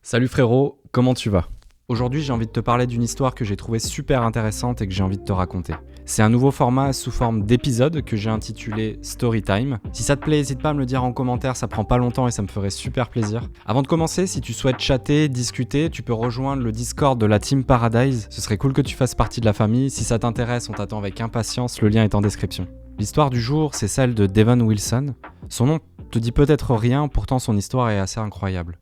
Salut frérot, comment tu vas? Aujourd'hui, j'ai envie de te parler d'une histoire que j'ai trouvée super intéressante et que j'ai envie de te raconter. C'est un nouveau format sous forme d'épisode que j'ai intitulé Storytime. Si ça te plaît, n'hésite pas à me le dire en commentaire, ça prend pas longtemps et ça me ferait super plaisir. Avant de commencer, si tu souhaites chatter, discuter, tu peux rejoindre le Discord de la Team Paradise. Ce serait cool que tu fasses partie de la famille. Si ça t'intéresse, on t'attend avec impatience, le lien est en description. L'histoire du jour, c'est celle de Devon Wilson. Son nom te dit peut-être rien, pourtant son histoire est assez incroyable.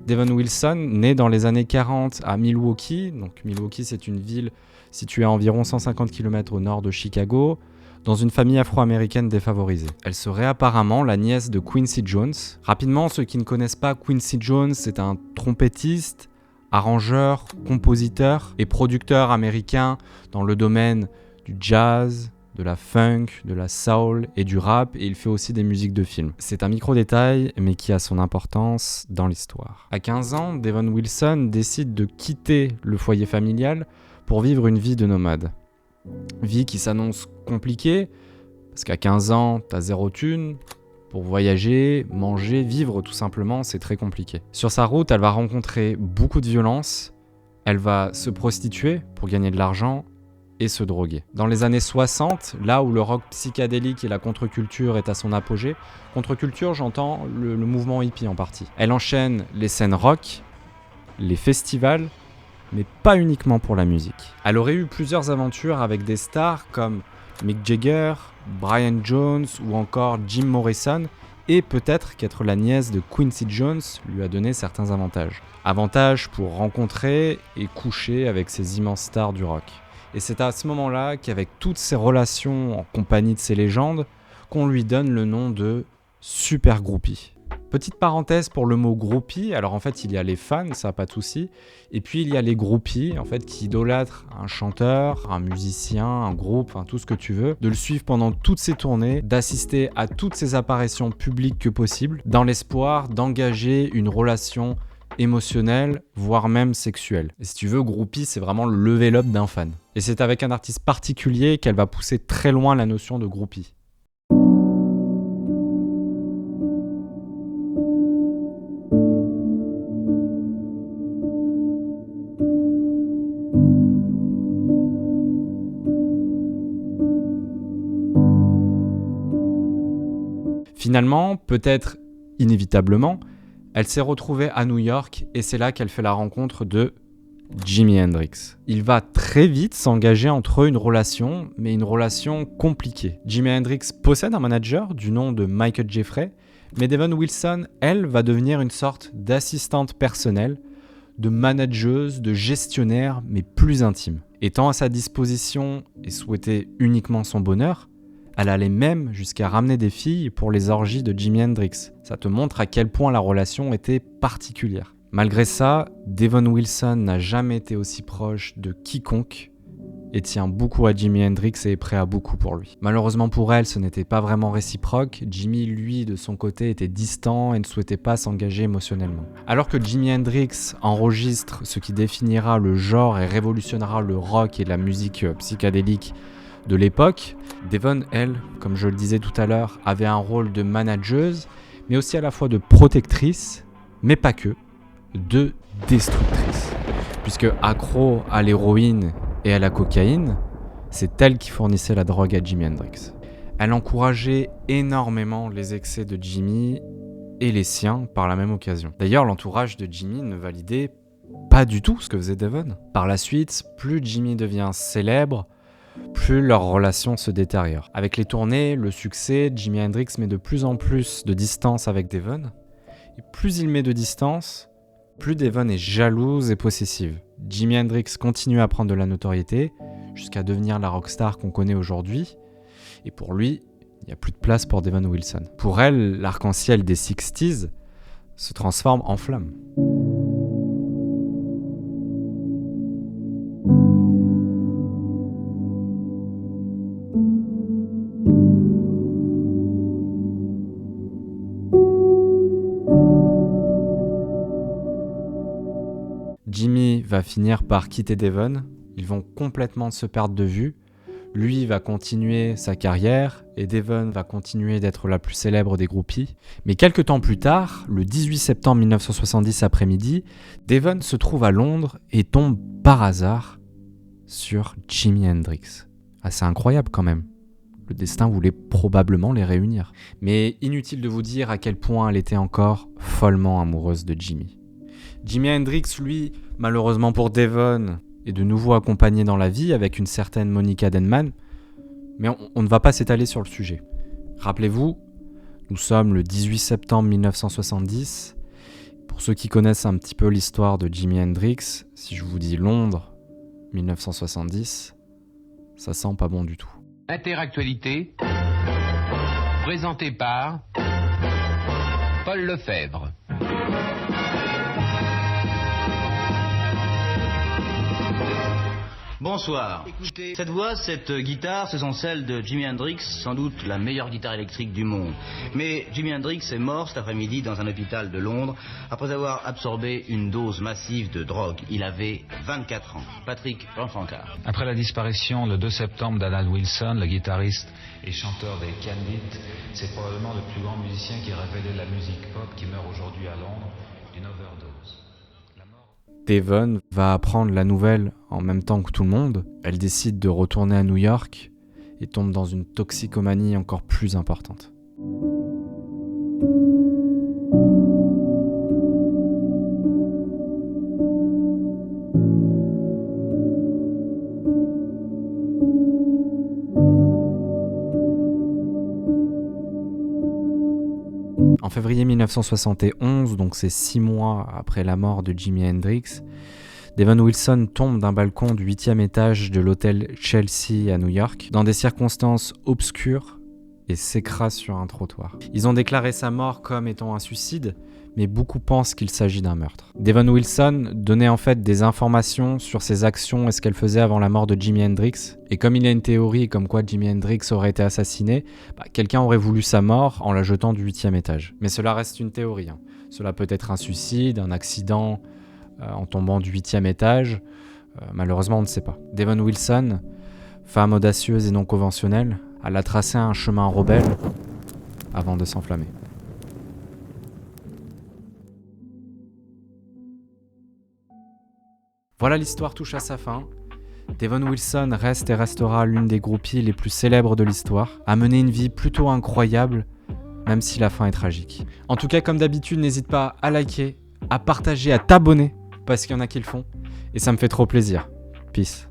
Devon Wilson, né dans les années 40 à Milwaukee. Donc Milwaukee, c'est une ville située à environ 150 km au nord de Chicago, dans une famille afro-américaine défavorisée. Elle serait apparemment la nièce de Quincy Jones. Rapidement, ceux qui ne connaissent pas Quincy Jones, c'est un trompettiste, arrangeur, compositeur et producteur américain dans le domaine du jazz, de la funk, de la soul et du rap, et il fait aussi des musiques de film. C'est un micro-détail, mais qui a son importance dans l'histoire. À 15 ans, Devon Wilson décide de quitter le foyer familial pour vivre une vie de nomade. Vie qui s'annonce compliquée, parce qu'à 15 ans, t'as zéro thune. Pour voyager, manger, vivre tout simplement, c'est très compliqué. Sur sa route, elle va rencontrer beaucoup de violence, elle va se prostituer pour gagner de l'argent, et se droguer. Dans les années 60, là où le rock psychédélique et la contre-culture est à son apogée, contre-culture, j'entends le mouvement hippie en partie. Elle enchaîne les scènes rock, les festivals, mais pas uniquement pour la musique. Elle aurait eu plusieurs aventures avec des stars comme Mick Jagger, Brian Jones ou encore Jim Morrison, et peut-être qu'être la nièce de Quincy Jones lui a donné certains avantages. Avantages pour rencontrer et coucher avec ces immenses stars du rock. Et c'est à ce moment-là qu'avec toutes ces relations en compagnie de ces légendes, qu'on lui donne le nom de super groupie. Petite parenthèse pour le mot groupie, alors en fait il y a les fans, ça pas de souci, et puis il y a les groupies en fait qui idolâtrent un chanteur, un musicien, un groupe, enfin tout ce que tu veux, de le suivre pendant toutes ses tournées, d'assister à toutes ses apparitions publiques que possible, dans l'espoir d'engager une relation émotionnelle, voire même sexuelle. Et si tu veux, groupie, c'est vraiment le level up d'un fan. Et c'est avec un artiste particulier qu'elle va pousser très loin la notion de groupie. Finalement, peut-être inévitablement, elle s'est retrouvée à New York et c'est là qu'elle fait la rencontre de Jimi Hendrix. Il va très vite s'engager entre eux une relation, mais une relation compliquée. Jimi Hendrix possède un manager du nom de Michael Jeffrey, mais Devon Wilson, elle, va devenir une sorte d'assistante personnelle, de manageuse, de gestionnaire, mais plus intime. Étant à sa disposition et souhaitait uniquement son bonheur, elle allait même jusqu'à ramener des filles pour les orgies de Jimi Hendrix. Ça te montre à quel point la relation était particulière. Malgré ça, Devon Wilson n'a jamais été aussi proche de quiconque et tient beaucoup à Jimi Hendrix et est prêt à beaucoup pour lui. Malheureusement pour elle, ce n'était pas vraiment réciproque. Jimi, lui, de son côté, était distant et ne souhaitait pas s'engager émotionnellement. Alors que Jimi Hendrix enregistre ce qui définira le genre et révolutionnera le rock et la musique psychédélique de l'époque, Devon, elle, comme je le disais tout à l'heure, avait un rôle de manageuse, mais aussi à la fois de protectrice, mais pas que, de destructrice. Puisque accro à l'héroïne et à la cocaïne, c'est elle qui fournissait la drogue à Jimi Hendrix. Elle encourageait énormément les excès de Jimi et les siens par la même occasion. D'ailleurs, l'entourage de Jimi ne validait pas du tout ce que faisait Devon. Par la suite, plus Jimi devient célèbre, plus leur relation se détériore. Avec les tournées, le succès, Jimi Hendrix met de plus en plus de distance avec Devon. Et plus il met de distance, plus Devon est jalouse et possessive. Jimi Hendrix continue à prendre de la notoriété, jusqu'à devenir la rockstar qu'on connaît aujourd'hui. Et pour lui, il n'y a plus de place pour Devon Wilson. Pour elle, l'arc-en-ciel des 60s se transforme en flamme. Jimmy va finir par quitter Devon, ils vont complètement se perdre de vue. Lui va continuer sa carrière et Devon va continuer d'être la plus célèbre des groupies. Mais quelques temps plus tard, le 18 septembre 1970 après-midi, Devon se trouve à Londres et tombe par hasard sur Jimi Hendrix. Assez incroyable quand même. Le destin voulait probablement les réunir. Mais inutile de vous dire à quel point elle était encore follement amoureuse de Jimi. Jimi Hendrix, lui, malheureusement pour Devon, est de nouveau accompagné dans la vie avec une certaine Monica Denman, mais on ne va pas s'étaler sur le sujet. Rappelez-vous, nous sommes le 18 septembre 1970. Pour ceux qui connaissent un petit peu l'histoire de Jimi Hendrix, si je vous dis Londres 1970, ça sent pas bon du tout. Interactualité, présenté par Paul Lefebvre. Bonsoir. Écoutez, cette voix, cette guitare, ce sont celles de Jimi Hendrix, sans doute la meilleure guitare électrique du monde. Mais Jimi Hendrix est mort cet après-midi dans un hôpital de Londres après avoir absorbé une dose massive de drogue. Il avait 24 ans. Patrick Jean-Francard. Après la disparition le 2 septembre d'Alan Wilson, le guitariste et chanteur des Candid, c'est probablement le plus grand musicien qui a révélé la musique pop qui meurt aujourd'hui à Londres d'une overdose. Devon va apprendre la nouvelle en même temps que tout le monde. Elle décide de retourner à New York et tombe dans une toxicomanie encore plus importante. En février 1971, donc c'est 6 mois après la mort de Jimi Hendrix, Devon Wilson tombe d'un balcon du 8e étage de l'hôtel Chelsea à New York, dans des circonstances obscures, et s'écrase sur un trottoir. Ils ont déclaré sa mort comme étant un suicide, mais beaucoup pensent qu'il s'agit d'un meurtre. Devon Wilson donnait en fait des informations sur ses actions et ce qu'elle faisait avant la mort de Jimi Hendrix. Et comme il y a une théorie comme quoi Jimi Hendrix aurait été assassiné, quelqu'un aurait voulu sa mort en la jetant du 8e étage. Mais cela reste une théorie. Cela peut être un suicide, un accident en tombant du 8e étage. Malheureusement, on ne sait pas. Devon Wilson, femme audacieuse et non conventionnelle, elle a tracé un chemin rebelle avant de s'enflammer. Voilà, l'histoire touche à sa fin. Devon Wilson reste et restera l'une des groupies les plus célèbres de l'histoire, a mené une vie plutôt incroyable, même si la fin est tragique. En tout cas, comme d'habitude, n'hésite pas à liker, à partager, à t'abonner, parce qu'il y en a qui le font, et ça me fait trop plaisir. Peace.